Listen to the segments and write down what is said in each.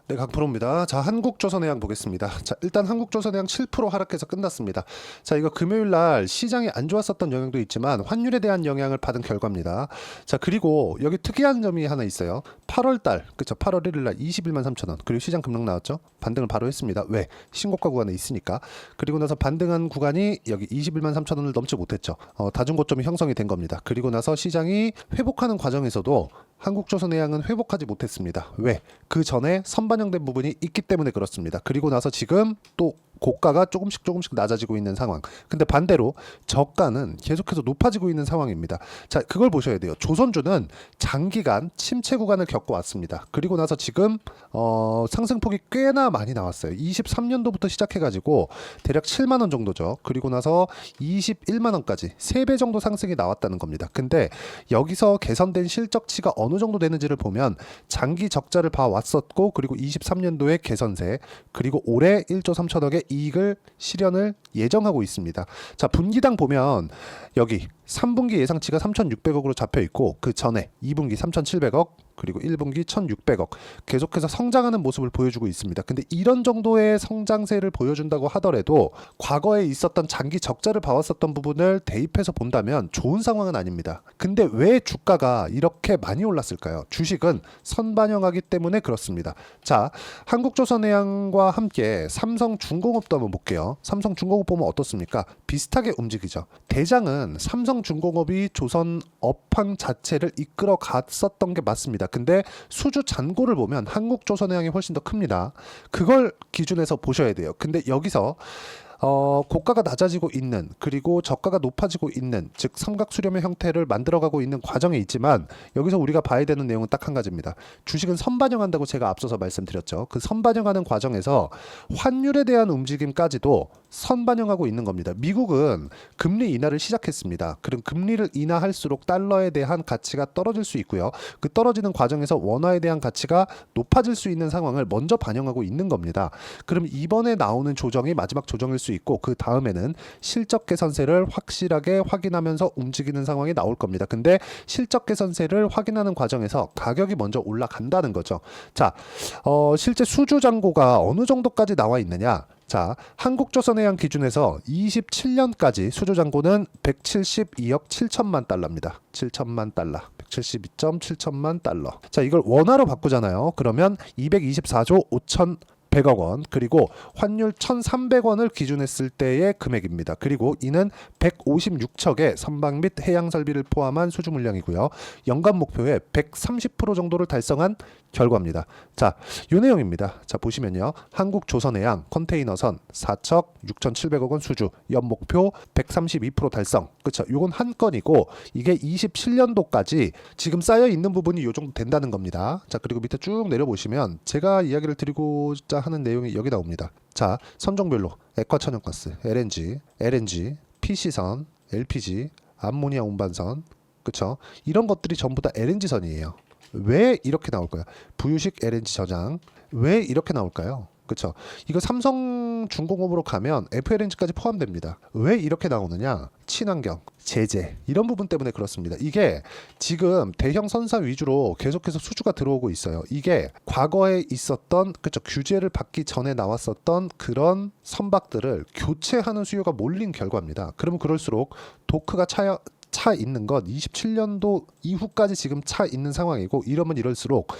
네, 강프로입니다. 자, 한국조선해양 보겠습니다. 자, 일단 한국조선해양 7% 하락해서 끝났습니다. 자, 이거 금요일 날 시장이 안 좋았었던 영향도 있지만 환율에 대한 영향을 받은 결과입니다. 자, 그리고 여기 특이한 점이 하나 있어요. 8월 달, 그쵸? 8월 1일 날 21만 3천 원. 그리고 시장 급락 나왔죠? 반등을 바로 했습니다. 왜? 신고가 구간에 있으니까. 그리고 나서 반등한 구간이 여기 21만 3천 원을 넘지 못했죠. 다중고점이 형성이 된 겁니다. 그리고 나서 시장이 회복하는 과정에서도 한국조선해양은 회복하지 못했습니다. 왜? 그 전에 선반영된 부분이 있기 때문에 그렇습니다. 그리고 나서 지금 또 고가가 조금씩 낮아지고 있는 상황. 근데 반대로 저가는 계속해서 높아지고 있는 상황입니다. 자, 그걸 보셔야 돼요. 조선주는 장기간 침체 구간을 겪어왔습니다. 그리고 나서 지금 상승폭이 꽤나 많이 나왔어요. 23년도부터 시작해가지고 대략 7만 원 정도죠. 그리고 나서 21만 원까지 3배 정도 상승이 나왔다는 겁니다. 근데 여기서 개선된 실적치가 어느 정도 되는지를 보면 장기 적자를 봐왔었고, 그리고 23년도에 개선세, 그리고 올해 1조 3천억의 이익을 실현을 예정하고 있습니다. 자, 분기당 보면 여기 3분기 예상치가 3,600억으로 잡혀 있고, 그 전에 2분기 3,700억, 그리고 1분기 1,600억 계속해서 성장하는 모습을 보여주고 있습니다. 근데 이런 정도의 성장세를 보여준다고 하더라도 과거에 있었던 장기 적자를 봐왔었던 부분을 대입해서 본다면 좋은 상황은 아닙니다. 근데 왜 주가가 이렇게 많이 올랐을까요? 주식은 선반영하기 때문에 그렇습니다. 자, 한국조선해양과 함께 삼성중공업도 한번 볼게요. 삼성중공업 보면 어떻습니까? 비슷하게 움직이죠. 대장은 삼성중공업이 조선업황 자체를 이끌어 갔었던 게 맞습니다. 근데 수주 잔고를 보면 한국조선해양이 훨씬 더 큽니다. 그걸 기준에서 보셔야 돼요. 근데 여기서 고가가 낮아지고 있는, 그리고 저가가 높아지고 있는, 즉 삼각수렴의 형태를 만들어가고 있는 과정에 있지만, 여기서 우리가 봐야 되는 내용은 딱 한 가지입니다. 주식은 선반영한다고 제가 앞서서 말씀드렸죠. 그 선반영하는 과정에서 환율에 대한 움직임까지도 선반영하고 있는 겁니다. 미국은 금리 인하를 시작했습니다. 그럼 금리를 인하할수록 달러에 대한 가치가 떨어질 수 있고요. 그 떨어지는 과정에서 원화에 대한 가치가 높아질 수 있는 상황을 먼저 반영하고 있는 겁니다. 그럼 이번에 나오는 조정이 마지막 조정일 수 있고, 그 다음에는 실적 개선세를 확실하게 확인하면서 움직이는 상황이 나올 겁니다. 근데 실적 개선세를 확인하는 과정에서 가격이 먼저 올라간다는 거죠. 자, 실제 수주 잔고가 어느 정도까지 나와 있느냐? 자, 한국조선해양 기준에서 27년까지 수주 잔고는 172억 7천만 달러입니다. 7천만 달러. 172.7천만 달러. 자, 이걸 원화로 바꾸잖아요. 그러면 224조 5천 100억 원, 그리고 환율 1,300원을 기준했을 때의 금액입니다. 그리고 이는 156척의 선박 및 해양 설비를 포함한 수주 물량이고요. 연간 목표의 130% 정도를 달성한 결과입니다. 자, 요 내용입니다. 자, 보시면요. 한국조선해양 컨테이너선 4척 6,700억 원 수주, 연목표 132% 달성. 그쵸? 요건 한 건이고, 이게 27년도까지 지금 쌓여 있는 부분이 요 정도 된다는 겁니다. 자, 그리고 밑에 쭉 내려보시면 제가 이야기를 드리고자 하는 내용이 여기 나옵니다. 자, 선종별로 액화천연가스, LNG, PC선, LPG, 암모니아 운반선, 그쵸? 이런 것들이 전부 다 LNG선이에요. 왜 이렇게 나올까요? 부유식 LNG 저장. 왜 이렇게 나올까요? 그쵸? 이거 삼성중공업으로 가면 FLNG까지 포함됩니다. 왜 이렇게 나오느냐? 친환경, 제재, 이런 부분 때문에 그렇습니다. 이게 지금 대형 선사 위주로 계속해서 수주가 들어오고 있어요. 이게 과거에 있었던, 그쵸, 규제를 받기 전에 나왔었던 그런 선박들을 교체하는 수요가 몰린 결과입니다. 그러면 그럴수록 도크가 차 있는 건 27년도 이후까지 지금 차 있는 상황이고, 이러면 이럴수록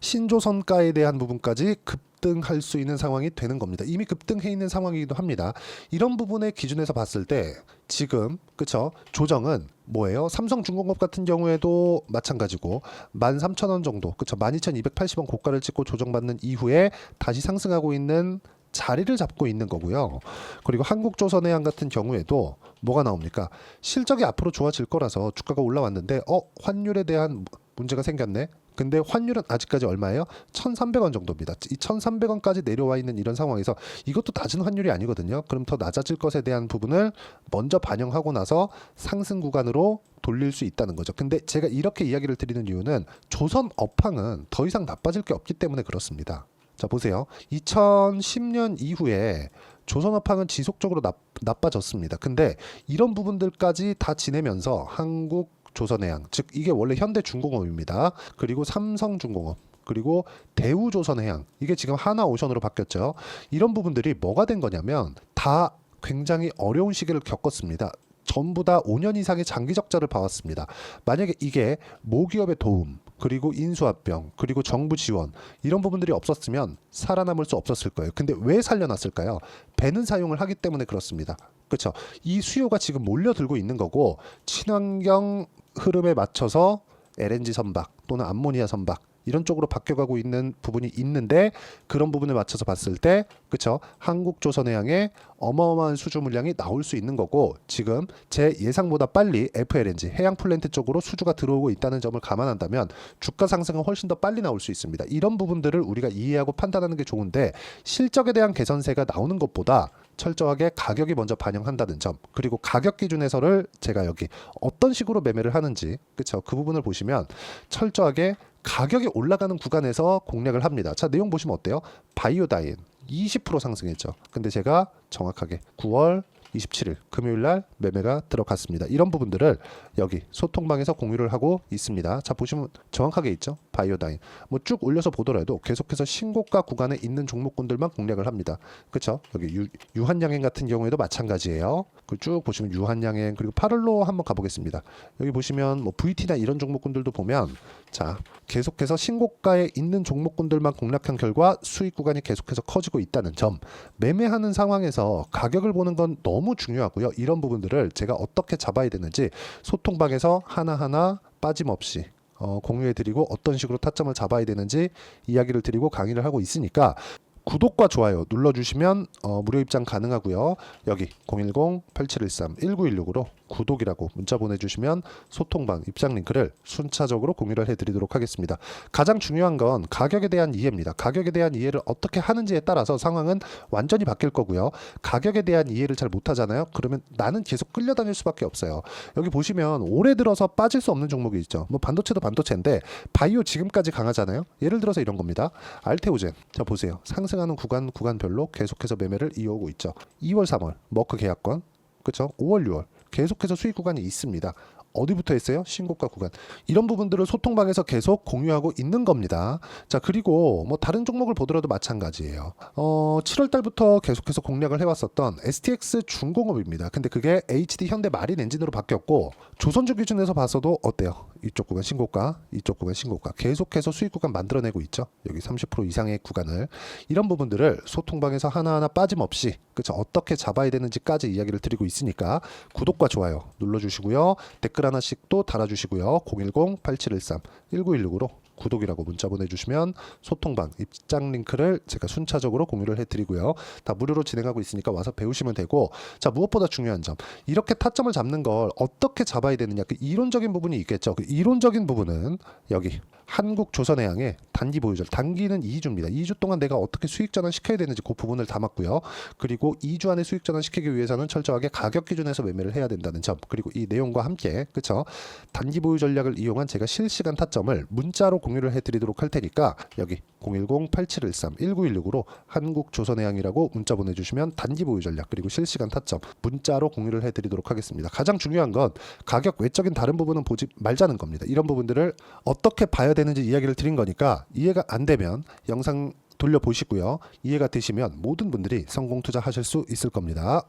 신조선가에 대한 부분까지 급등할 수 있는 상황이 되는 겁니다. 이미 급등해 있는 상황이기도 합니다. 이런 부분의 기준에서 봤을 때 지금, 그쵸, 조정은 뭐예요? 삼성중공업 같은 경우에도 마찬가지고 13,000원 정도, 그쵸, 12,280원 고가를 찍고 조정받는 이후에 다시 상승하고 있는 자리를 잡고 있는 거고요. 그리고 한국조선해양 같은 경우에도 뭐가 나옵니까? 실적이 앞으로 좋아질 거라서 주가가 올라왔는데 환율에 대한 문제가 생겼네. 근데 환율은 아직까지 얼마예요? 1,300원 정도입니다. 이 1,300원까지 내려와 있는 이런 상황에서 이것도 낮은 환율이 아니거든요. 그럼 더 낮아질 것에 대한 부분을 먼저 반영하고 나서 상승 구간으로 돌릴 수 있다는 거죠. 근데 제가 이렇게 이야기를 드리는 이유는 조선 업황은 더 이상 나빠질 게 없기 때문에 그렇습니다. 자, 보세요. 2010년 이후에 조선업황은 지속적으로 나빠졌습니다. 근데 이런 부분들까지 다 지내면서 한국조선해양, 즉 이게 원래 현대중공업입니다. 그리고 삼성중공업, 그리고 대우조선해양, 이게 지금 하나오션으로 바뀌었죠. 이런 부분들이 뭐가 된 거냐면 다 굉장히 어려운 시기를 겪었습니다. 전부 다 5년 이상의 장기 적자를 봐왔습니다. 만약에 이게 모기업의 도움, 그리고 인수합병, 그리고 정부 지원, 이런 부분들이 없었으면 살아남을 수 없었을 거예요. 근데 왜 살려놨을까요? 배는 사용을 하기 때문에 그렇습니다. 그렇죠? 이 수요가 지금 몰려들고 있는 거고, 친환경 흐름에 맞춰서 LNG 선박 또는 암모니아 선박 이런 쪽으로 바뀌어가고 있는 부분이 있는데, 그런 부분을 맞춰서 봤을 때 그쵸, 한국조선해양의 어마어마한 수주 물량이 나올 수 있는 거고, 지금 제 예상보다 빨리 FLNG 해양 플랜트 쪽으로 수주가 들어오고 있다는 점을 감안한다면 주가 상승은 훨씬 더 빨리 나올 수 있습니다. 이런 부분들을 우리가 이해하고 판단하는 게 좋은데, 실적에 대한 개선세가 나오는 것보다 철저하게 가격이 먼저 반영한다는 점, 그리고 가격 기준 해설을 제가 여기 어떤 식으로 매매를 하는지, 그쵸, 그 부분을 보시면 철저하게 가격이 올라가는 구간에서 공략을 합니다. 자, 내용 보시면 어때요? 바이오다인 20% 상승했죠. 근데 제가 정확하게 9월 27일 금요일 날 매매가 들어갔습니다. 이런 부분들을 여기 소통방에서 공유를 하고 있습니다. 자, 보시면 정확하게 있죠. 바이오다인 뭐 쭉 올려서 보더라도 계속해서 신고가 구간에 있는 종목군들만 공략을 합니다. 그렇죠? 여기 유한양행 같은 경우에도 마찬가지예요. 쭉 보시면 유한양행, 그리고 파를로 한번 가보겠습니다. 여기 보시면 뭐 VT나 이런 종목군들도 보면, 자, 계속해서 신고가에 있는 종목군들만 공략한 결과 수익 구간이 계속해서 커지고 있다는 점, 매매하는 상황에서 가격을 보는 건 너무 중요하고요. 이런 부분들을 제가 어떻게 잡아야 되는지 소통방에서 하나하나 빠짐없이 공유해드리고, 어떤 식으로 타점을 잡아야 되는지 이야기를 드리고 강의를 하고 있으니까 구독과 좋아요 눌러주시면 무료 입장 가능하고요. 여기 010-8713-1916으로 구독이라고 문자 보내주시면 소통방 입장 링크를 순차적으로 공유를 해드리도록 하겠습니다. 가장 중요한 건 가격에 대한 이해입니다. 가격에 대한 이해를 어떻게 하는지에 따라서 상황은 완전히 바뀔 거고요. 가격에 대한 이해를 잘 못하잖아요. 그러면 나는 계속 끌려다닐 수밖에 없어요. 여기 보시면 올해 들어서 빠질 수 없는 종목이 있죠. 뭐 반도체도 반도체인데 바이오 지금까지 강하잖아요. 예를 들어서 이런 겁니다. 알테오젠, 자 보세요. 상승하는 구간별로 계속해서 매매를 이어오고 있죠. 2월 3월 머크 계약권, 그렇죠? 5월 6월 계속해서 수익 구간이 있습니다. 어디부터 했어요? 신고가 구간. 이런 부분들을 소통방에서 계속 공유하고 있는 겁니다. 자, 그리고 뭐 다른 종목을 보더라도 마찬가지예요. 7월 달부터 계속해서 공략을 해왔었던 STX 중공업입니다. 근데 그게 HD 현대 마린 엔진으로 바뀌었고, 조선주 기준에서 봐서도 어때요? 이쪽 구간 신고가, 이쪽 구간 신고가, 계속해서 수익 구간 만들어내고 있죠. 여기 30% 이상의 구간을. 이런 부분들을 소통방에서 하나하나 빠짐없이, 그쵸, 어떻게 잡아야 되는지까지 이야기를 드리고 있으니까 구독과 좋아요 눌러주시고요. 댓글 하나씩 또 달아주시고요. 010-8713-1916으로 구독이라고 문자 보내주시면 소통방 입장 링크를 제가 순차적으로 공유를 해드리고요. 다 무료로 진행하고 있으니까 와서 배우시면 되고, 자, 무엇보다 중요한 점, 이렇게 타점을 잡는 걸 어떻게 잡아야 되느냐, 그 이론적인 부분이 있겠죠. 그 이론적인 부분은 여기 한국조선해양의 단기 보유절, 단기는 2주입니다. 2주 동안 내가 어떻게 수익 전환 시켜야 되는지 그 부분을 담았고요. 그리고 2주 안에 수익 전환 시키기 위해서는 철저하게 가격 기준에서 매매를 해야 된다는 점, 그리고 이 내용과 함께, 그쵸, 단기 보유 전략을 이용한 제가 실시간 타점을 문자로 공유를 해드리도록 할 테니까 여기 010-8713-1916으로 한국조선해양이라고 문자 보내주시면 단기 보유 전략 그리고 실시간 타점 문자로 공유를 해드리도록 하겠습니다. 가장 중요한 건 가격 외적인 다른 부분은 보지 말자는 겁니다. 이런 부분들을 어떻게 봐야 되는지 이야기를 드린 거니까, 이해가 안 되면 영상 돌려보시고요. 이해가 되시면 모든 분들이 성공 투자하실 수 있을 겁니다.